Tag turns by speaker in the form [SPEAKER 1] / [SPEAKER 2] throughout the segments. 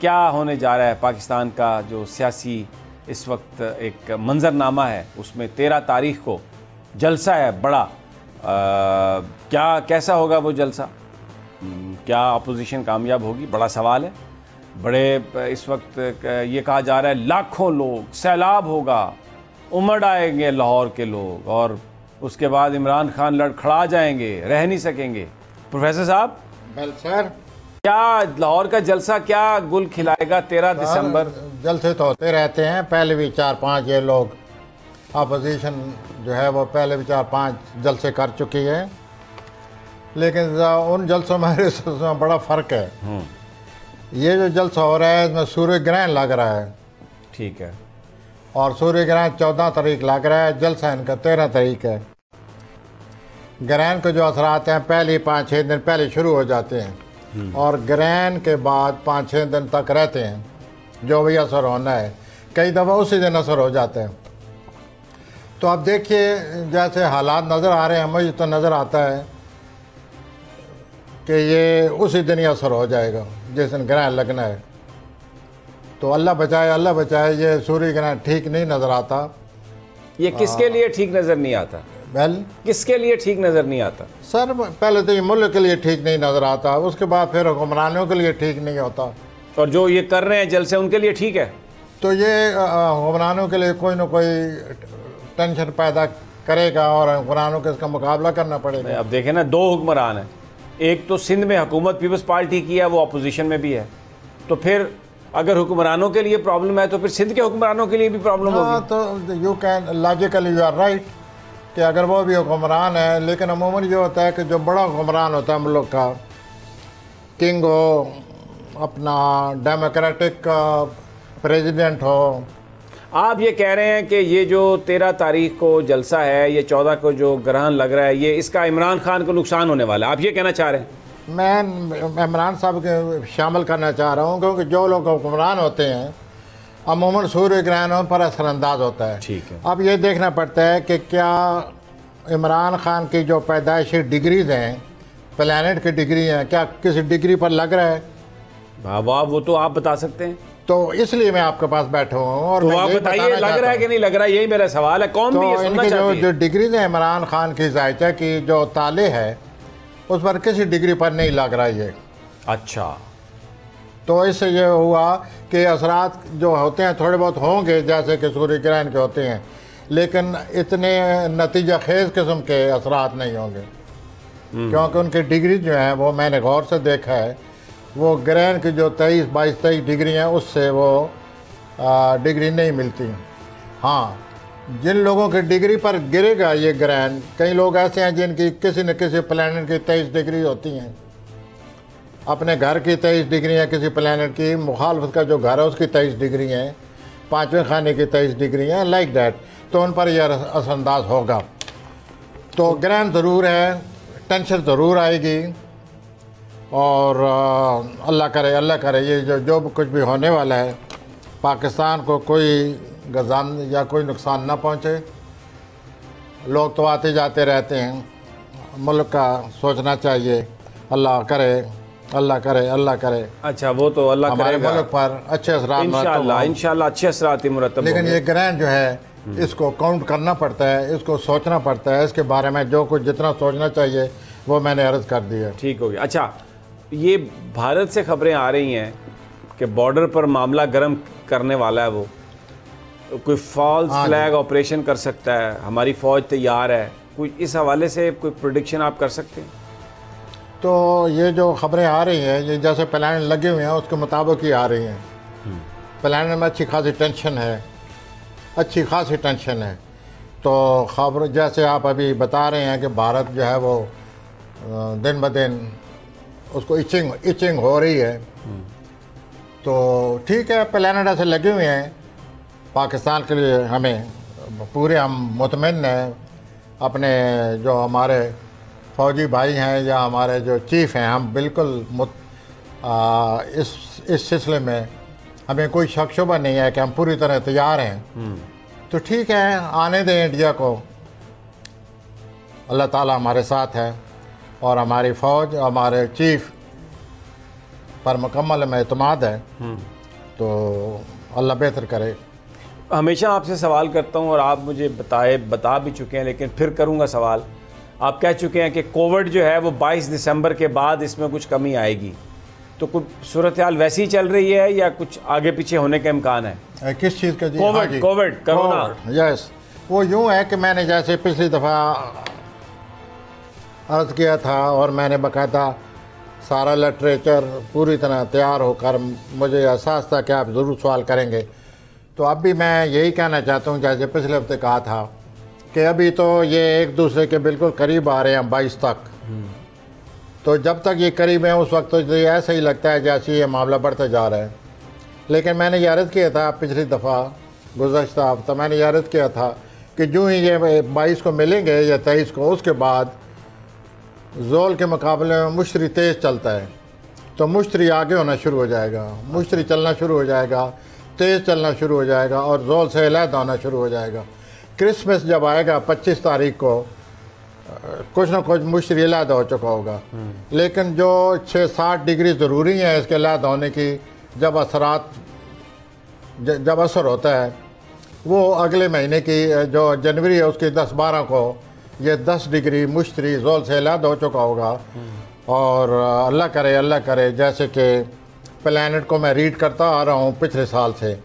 [SPEAKER 1] क्या होने जा रहा है पाकिस्तान का जो सियासी इस वक्त एक मंजरनामा है, उसमें 13 तारीख को जलसा है बड़ा। क्या कैसा होगा वो जलसा? क्या अपोजिशन कामयाब होगी? बड़ा सवाल है। बड़े इस वक्त ये कहा जा रहा है लाखों लोग, सैलाब होगा, उमड़ आएंगे लाहौर के लोग और उसके बाद इमरान खान लड़खड़ा जाएंगे, रह नहीं सकेंगे। प्रोफेसर साहब,
[SPEAKER 2] वेल सर,
[SPEAKER 1] क्या लाहौर का जलसा क्या गुल खिलाएगा 13 दिसंबर?
[SPEAKER 2] जलसे तो होते रहते हैं, पहले भी 4-5 ये लोग अपोजिशन जो है वो पहले भी 4-5 जलसे कर चुकी है, लेकिन उन जलसों में बड़ा फ़र्क है। ये जो जलसा हो रहा है इसमें सूर्य ग्रहण लग रहा है,
[SPEAKER 1] ठीक है,
[SPEAKER 2] और सूर्य ग्रहण 14 तारीख लग रहा है, जलसा इनका 13 तारीख है। ग्रहण के जो असरात हैं पहले 5-6 दिन पहले शुरू हो जाते हैं और ग्रहण के बाद 5-6 दिन तक रहते हैं, जो भी असर होना है। कई दफ़ा उसी दिन असर हो जाते हैं। तो अब देखिए जैसे हालात नज़र आ रहे हैं, मुझे तो नज़र आता है कि ये उसी दिन ही असर हो जाएगा जिस दिन ग्रहण लगना है। तो अल्लाह बचाए, ये सूर्य ग्रहण ठीक नहीं नज़र आता।
[SPEAKER 1] ये किसके लिए ठीक नज़र नहीं आता?
[SPEAKER 2] वेल,
[SPEAKER 1] किसके लिए ठीक नज़र नहीं आता?
[SPEAKER 2] सर पहले तो ये मुल्क के लिए ठीक नहीं नज़र आता, उसके बाद फिर हुक्मरानों के लिए ठीक नहीं होता,
[SPEAKER 1] और जो ये कर रहे हैं जलसे उनके लिए ठीक है।
[SPEAKER 2] तो ये हुक्मरानों के लिए कोई ना कोई टेंशन पैदा करेगा और हुक्मरानों को इसका मुकाबला करना पड़ेगा।
[SPEAKER 1] अब देखें ना, 2 हुक्मरान हैं। एक तो सिंध में हुकूमत पीपल्स पार्टी की है, वो अपोजिशन में भी है। तो फिर अगर हुक्मरानों के लिए प्रॉब्लम है तो फिर सिंध के हुक्मरानों के लिए भी प्रॉब्लम होगी।
[SPEAKER 2] तो you can logically you are right कि अगर वो भी हुक्मरान है, लेकिन अमूमन ये होता है कि जो बड़ा हुक्मरान होता है मुल्क का, किंग हो, अपना डेमोक्रेटिक प्रेसिडेंट हो।
[SPEAKER 1] आप ये कह रहे हैं कि ये जो 13 तारीख को जलसा है, ये 14 को जो ग्रहण लग रहा है, ये इसका इमरान खान को नुकसान होने वाला है, आप ये कहना चाह रहे हैं?
[SPEAKER 2] मैं इमरान साहब के शामिल करना चाह रहा हूँ, क्योंकि जो लोग हुक्मरान होते हैं अमूमन सूर्य ग्रहणों पर असरअंदाज होता है।
[SPEAKER 1] ठीक है।
[SPEAKER 2] अब ये देखना पड़ता है कि क्या इमरान खान की जो पैदाइशी डिग्रीज हैं, प्लैनेट की डिग्री हैं, क्या किसी डिग्री पर लग रहा है?
[SPEAKER 1] वाह, वो तो आप बता सकते हैं।
[SPEAKER 2] तो इसलिए मैं आपके पास बैठा हूँ और
[SPEAKER 1] तो
[SPEAKER 2] मैं
[SPEAKER 1] आप
[SPEAKER 2] यही
[SPEAKER 1] बताइए,
[SPEAKER 2] बताना
[SPEAKER 1] लग रहा है कि नहीं लग रहा है, यही मेरा सवाल है। कौन भी ये
[SPEAKER 2] तो
[SPEAKER 1] सुनना
[SPEAKER 2] इनकी
[SPEAKER 1] चाहती है?
[SPEAKER 2] जो डिग्रीज हैं इमरान खान की जायचा की जो ताले है उस पर किसी डिग्री पर नहीं लग रहा ये।
[SPEAKER 1] अच्छा,
[SPEAKER 2] तो इससे ये हुआ कि असरात जो होते हैं थोड़े बहुत होंगे, जैसे कि सूर्य ग्रहण के होते हैं, लेकिन इतने नतीजा खेज किस्म के असरात नहीं होंगे, क्योंकि उनकी डिग्री जो है वो मैंने गौर से देखा है, वो ग्रहण की जो 23 डिग्री हैं उससे वो डिग्री नहीं मिलती। हाँ, जिन लोगों की डिग्री पर गिरेगा ये ग्रहण, कई लोग ऐसे हैं जिनकी किसी न किसी प्लैनेट की 23 डिग्री होती हैं, अपने घर की 23 डिग्री है, किसी प्लैनेट की मुखालफत का जो घर है उसकी 23 डिग्री हैं, 5वें खाने की 23 डिग्री हैं, लाइक दैट। तो उन पर यह असरअंदाज होगा। तो ग्रहण ज़रूर है, टेंशन ज़रूर आएगी, और अल्लाह करे ये जो कुछ भी होने वाला है पाकिस्तान को कोई गजान या कोई नुकसान ना पहुँचे। लोग तो आते जाते रहते हैं, मुल्क का सोचना चाहिए। अल्लाह करे।
[SPEAKER 1] अच्छा, वो तो अल्लाह
[SPEAKER 2] हमारे
[SPEAKER 1] करेगा।
[SPEAKER 2] मुल्क पर अच्छे असरात
[SPEAKER 1] इंशाअल्लाह अच्छे असरात मुरतब
[SPEAKER 2] लेकिन
[SPEAKER 1] होंगे।
[SPEAKER 2] ये ग्रहण जो है इसको काउंट करना पड़ता है, इसको सोचना पड़ता है, इसके बारे में जो कुछ जितना सोचना चाहिए वो मैंने अर्ज़ कर दिया।
[SPEAKER 1] ठीक हो गया। अच्छा, ये भारत से खबरें आ रही हैं कि बॉर्डर पर मामला गर्म करने वाला है, वो कोई फॉल्स फ्लैग ऑपरेशन कर सकता है, हमारी फ़ौज तैयार है, कोई इस हवाले से कोई प्रेडिक्शन आप कर सकते हैं?
[SPEAKER 2] तो ये जो खबरें आ रही हैं, ये जैसे प्लान लगे हुए हैं उसके मुताबिक ही आ रही हैं। प्लान में अच्छी खासी टेंशन है। तो खबर जैसे आप अभी बता रहे हैं कि भारत जो है वो दिन ब दिन उसको इचिंग हो रही है, तो ठीक है, प्लान ऐसे लगे हुए हैं पाकिस्तान के लिए। हमें पूरे हम मुतमईन हैं, अपने जो हमारे फ़ौजी भाई हैं या हमारे जो चीफ़ हैं, हम बिल्कुल इस सिलसिले में हमें कोई शक शुबा नहीं है कि हम पूरी तरह तैयार हैं। तो ठीक है, आने दें इंडिया को, अल्लाह ताला हमारे साथ है और हमारी फ़ौज हमारे चीफ़ पर मुकम्मल में एतमाद है तो अल्लाह बेहतर करे।
[SPEAKER 1] हमेशा आपसे सवाल करता हूं और आप मुझे बता भी चुके हैं, लेकिन फिर करूंगा सवाल। आप कह चुके हैं कि कोविड जो है वो 22 दिसंबर के बाद इसमें कुछ कमी आएगी, तो कुछ सूरत हाल वैसी ही चल रही है या कुछ आगे पीछे होने का इम्कान है?
[SPEAKER 2] किस चीज़ का जी?
[SPEAKER 1] Covid corona.
[SPEAKER 2] यस, वो यूँ है कि मैंने जैसे पिछली दफ़ा अर्ज़ किया था और मैंने बाकायदा सारा लिटरेचर पूरी तरह तैयार होकर मुझे एहसास था कि आप ज़रूर सवाल करेंगे, तो अब भी मैं यही कहना चाहता हूँ जैसे पिछले हफ्ते कहा था कि अभी तो ये एक दूसरे के बिल्कुल करीब आ रहे हैं 22 तक। तो जब तक ये करीब है उस वक्त तो ये ऐसा ही लगता है जैसे ये मामला बढ़ता जा रहा है। लेकिन मैंने ये अर्ज़ किया था पिछली दफ़ा गुज़श्ता हफ्ता मैंने ये अर्ज़ किया था कि जो ही ये 22 को मिलेंगे या 23 को, उसके बाद ज़ोल के मुकाबले में मुश्तरी तेज़ चलता है, तो मुश्तरी आगे होना शुरू हो जाएगा, मुश्तरी चलना शुरू हो जाएगा, तेज़ चलना शुरू हो जाएगा और ज़ोल से अलहदा होना शुरू हो जाएगा। क्रिसमस जब आएगा 25 तारीख को कुछ ना कुछ मुश्तरी अलहदा हो चुका होगा, लेकिन जो 6-7 डिग्री ज़रूरी है इसके अलहदा होने की, जब असर होता है वो अगले महीने की जो जनवरी है उसकी 10-12 को ये 10 डिग्री मुश्तरी ज़ोल से अलहदा हो चुका होगा। और अल्लाह करे जैसे कि प्लैनेट को मैं रीड करता आ रहा हूँ पिछले साल से,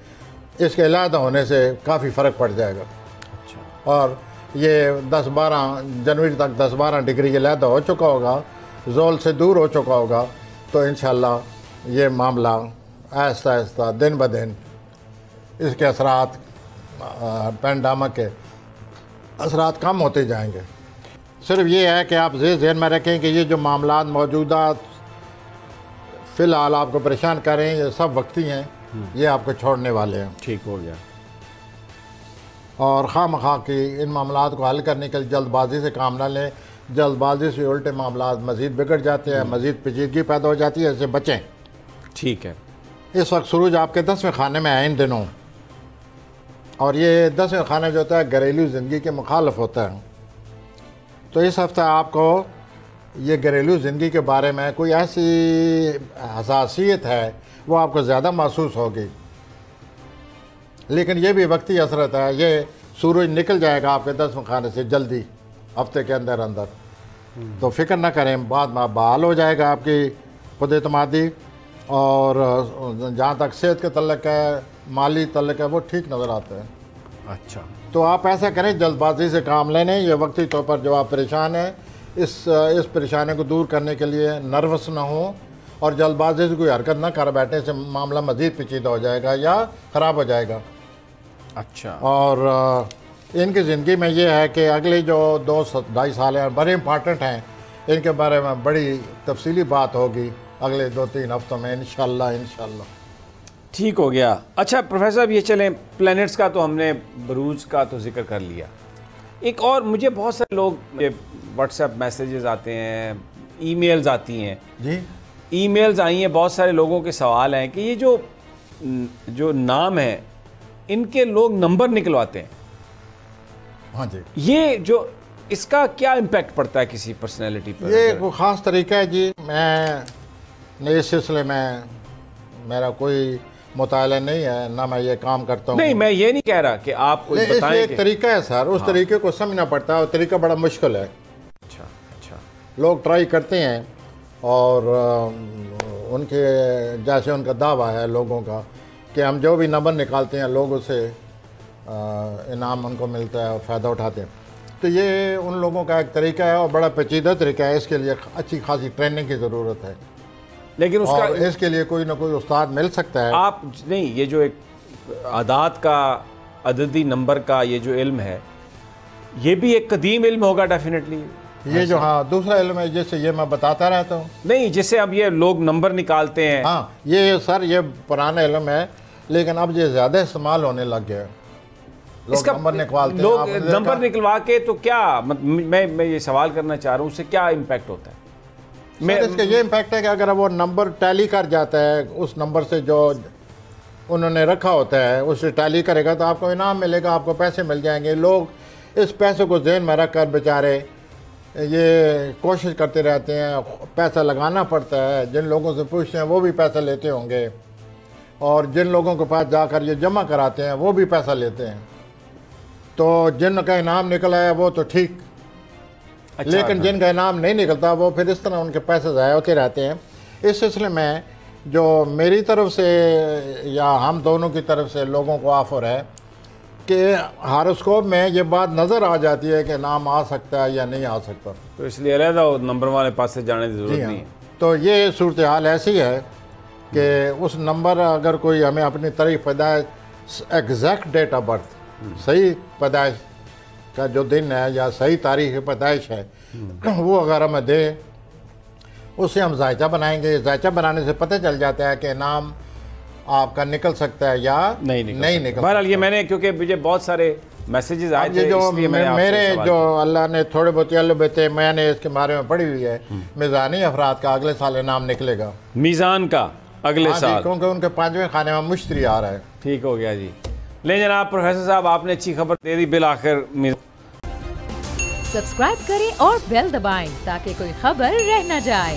[SPEAKER 2] इसके अलहदा होने से काफ़ी फ़र्क पड़ जाएगा। अच्छा। और ये 10-12 जनवरी तक 10-12 डिग्री अलहदा हो चुका होगा, ज़ोल से दूर हो चुका होगा, तो इंशाअल्लाह ये मामला आहिस्ता आहिस्ता दिन ब दिन इसके असरात पेंडेमिक के असरात कम होते जाएंगे। सिर्फ ये है कि आप ज़हन में रखें कि ये जो मामलात मौजूदा फ़िलहाल आपको परेशान कर रहे हैं ये सब वक्ती हैं, ये आपको छोड़ने वाले हैं।
[SPEAKER 1] ठीक हो गया।
[SPEAKER 2] और खामखा की इन मामलात को हल करने के लिए जल्दबाजी से काम ना लें, जल्दबाजी से उल्टे मामलात मज़ीद बिगड़ जाते हैं, मज़ीद पेचीदगी पैदा हो जाती है, इससे बचें।
[SPEAKER 1] ठीक है।
[SPEAKER 2] इस वक्त सूरज आपके 10वें खाने में है इन दिनों, और ये 10वें खाना जो होता है घरेलू ज़िंदगी के मुखालिफ होता है। तो इस हफ्ते आपको ये घरेलू ज़िंदगी के बारे में कोई ऐसी हसासियत है वो आपको ज़्यादा महसूस होगी, लेकिन ये भी वक्ती असरत है। ये सूरज निकल जाएगा आपके 10वें खाने से जल्दी हफ्ते के अंदर अंदर, तो फिक्र ना करें, बाद में बहाल हो जाएगा आपकी खुद एतमादी। और जहाँ तक सेहत के तल्लक है, माली तल्लक है, वो ठीक नज़र आता है।
[SPEAKER 1] अच्छा,
[SPEAKER 2] तो आप ऐसा करें, जल्दबाजी से काम लेने, ये वक्ती तौर पर जो आप परेशान हैं इस परेशानी को दूर करने के लिए नर्वस ना हो और जल्दबाजी से कोई हरकत ना कर बैठने से मामला मज़ीद पेचीदा हो जाएगा या ख़राब हो जाएगा।
[SPEAKER 1] अच्छा।
[SPEAKER 2] और इनकी ज़िंदगी में ये है कि अगले जो 2-2.5 साल हैं बड़े इम्पॉर्टेंट हैं, इनके बारे में बड़ी तफसीली बात होगी अगले 2-3 हफ्तों में इंशाल्लाह।
[SPEAKER 1] ठीक हो गया। अच्छा प्रोफेसर, अब ये चलें, प्लैनेट्स का तो हमने, बरूज का तो जिक्र कर लिया। एक और, मुझे बहुत सारे लोग व्हाट्सएप मैसेजेस आते हैं, ईमेल्स आती हैं
[SPEAKER 2] जी,
[SPEAKER 1] ईमेल्स आई हैं, बहुत सारे लोगों के सवाल हैं कि ये जो नाम है इनके लोग नंबर निकलवाते हैं।
[SPEAKER 2] हाँ जी,
[SPEAKER 1] ये जो इसका क्या इम्पैक्ट पड़ता है किसी पर्सनैलिटी पर?
[SPEAKER 2] ये कोई ख़ास तरीका है जी। मैं इस सिलसिले में मेरा कोई मुताला नहीं है, ना मैं ये काम करता हूँ।
[SPEAKER 1] नहीं, मैं ये नहीं कह रहा कि आप कोई बताएं।
[SPEAKER 2] एक तरीका है सर, उस तरीके को समझना पड़ता है और तरीका बड़ा मुश्किल है।
[SPEAKER 1] अच्छा।
[SPEAKER 2] लोग ट्राई करते हैं और उनके जैसे उनका दावा है लोगों का कि हम जो भी नंबर निकालते हैं लोग उससे इनाम उनको मिलता है और फ़ायदा उठाते हैं। तो ये उन लोगों का एक तरीका है और बड़ा पेचीदा तरीका है। इसके लिए अच्छी खासी ट्रेनिंग की ज़रूरत है,
[SPEAKER 1] लेकिन उसका
[SPEAKER 2] और इसके लिए कोई ना कोई उस्ताद मिल सकता है।
[SPEAKER 1] आप नहीं, ये जो एक आदात का, अददी नंबर का ये जो इल्म है, ये भी एक कदीम इल्म होगा डेफिनेटली।
[SPEAKER 2] ये जो हाँ दूसरा इल्म है जिससे ये मैं बताता रहता हूँ।
[SPEAKER 1] नहीं, जिससे अब ये लोग नंबर निकालते हैं।
[SPEAKER 2] हाँ, ये सर ये पुराना इल्म है, लेकिन अब ये ज़्यादा इस्तेमाल होने लग गया। लोग नंबर निकलवाते हैं।
[SPEAKER 1] लोग नंबर निकलवा के, तो क्या मैं ये सवाल करना चाह रहा हूँ, उससे क्या इम्पैक्ट होता है?
[SPEAKER 2] इसका ये इम्पैक्ट है कि अगर वो नंबर टैली कर जाता है उस नंबर से जो उन्होंने रखा होता है उससे टैली करेगा तो आपको इनाम मिलेगा, आपको पैसे मिल जाएंगे। लोग इस पैसे को ज़हन में रख कर बेचारे ये कोशिश करते रहते हैं, पैसा लगाना पड़ता है। जिन लोगों से पूछते हैं वो भी पैसा लेते होंगे, और जिन लोगों के पास जाकर ये जमा कराते हैं वो भी पैसा लेते हैं। तो जिनका इनाम निकला है वो तो ठीक,
[SPEAKER 1] अच्छा,
[SPEAKER 2] लेकिन जिनका इनाम नहीं निकलता वो फिर इस तरह उनके पैसे ज़ाया होते रहते हैं। इस सिलसिले में जो मेरी तरफ से या हम दोनों की तरफ से लोगों को ऑफ़र है कि हारोस्कोप में ये बात नज़र आ जाती है कि नाम आ सकता है या नहीं आ सकता,
[SPEAKER 1] तो इसलिए अलहदा नंबर वाले पास से जाने की
[SPEAKER 2] जी
[SPEAKER 1] ज़रूरत
[SPEAKER 2] हाँ।
[SPEAKER 1] नहीं है।
[SPEAKER 2] तो ये सूरत हाल ऐसी है कि उस नंबर अगर कोई हमें अपनी तारीख पैदाइश एग्जैक्ट डेट ऑफ बर्थ, सही पैदाइश का जो दिन है या सही तारीख पैदाइश है वो अगर हमें दे, उससे हम जायचा बनाएंगे। जायचा बनाने से पता चल जाता है कि नाम आपका निकल सकता है या नहीं निकल
[SPEAKER 1] बहरहाल ये मैंने, क्योंकि मुझे बहुत सारे मैसेजेस आए थे,
[SPEAKER 2] जो
[SPEAKER 1] इसलिए मैंने आपसे
[SPEAKER 2] मेरे
[SPEAKER 1] सवाल
[SPEAKER 2] जो अल्लाह ने थोड़े बहुत बेते मैंने इसके बारे में पढ़ी हुई है, मिज़ानी अफराद का अगले साल नाम निकलेगा,
[SPEAKER 1] मीज़ान का अगले साल,
[SPEAKER 2] क्योंकि उनके 5वें खाने में मुश्तरी आ रहा है।
[SPEAKER 1] ठीक हो गया जी। ले जनाब प्रोफेसर साहब, आपने अच्छी खबर दे दी बिल आखिर।
[SPEAKER 3] सब्सक्राइब करें और बेल दबाएं ताकि कोई खबर रह न जाए।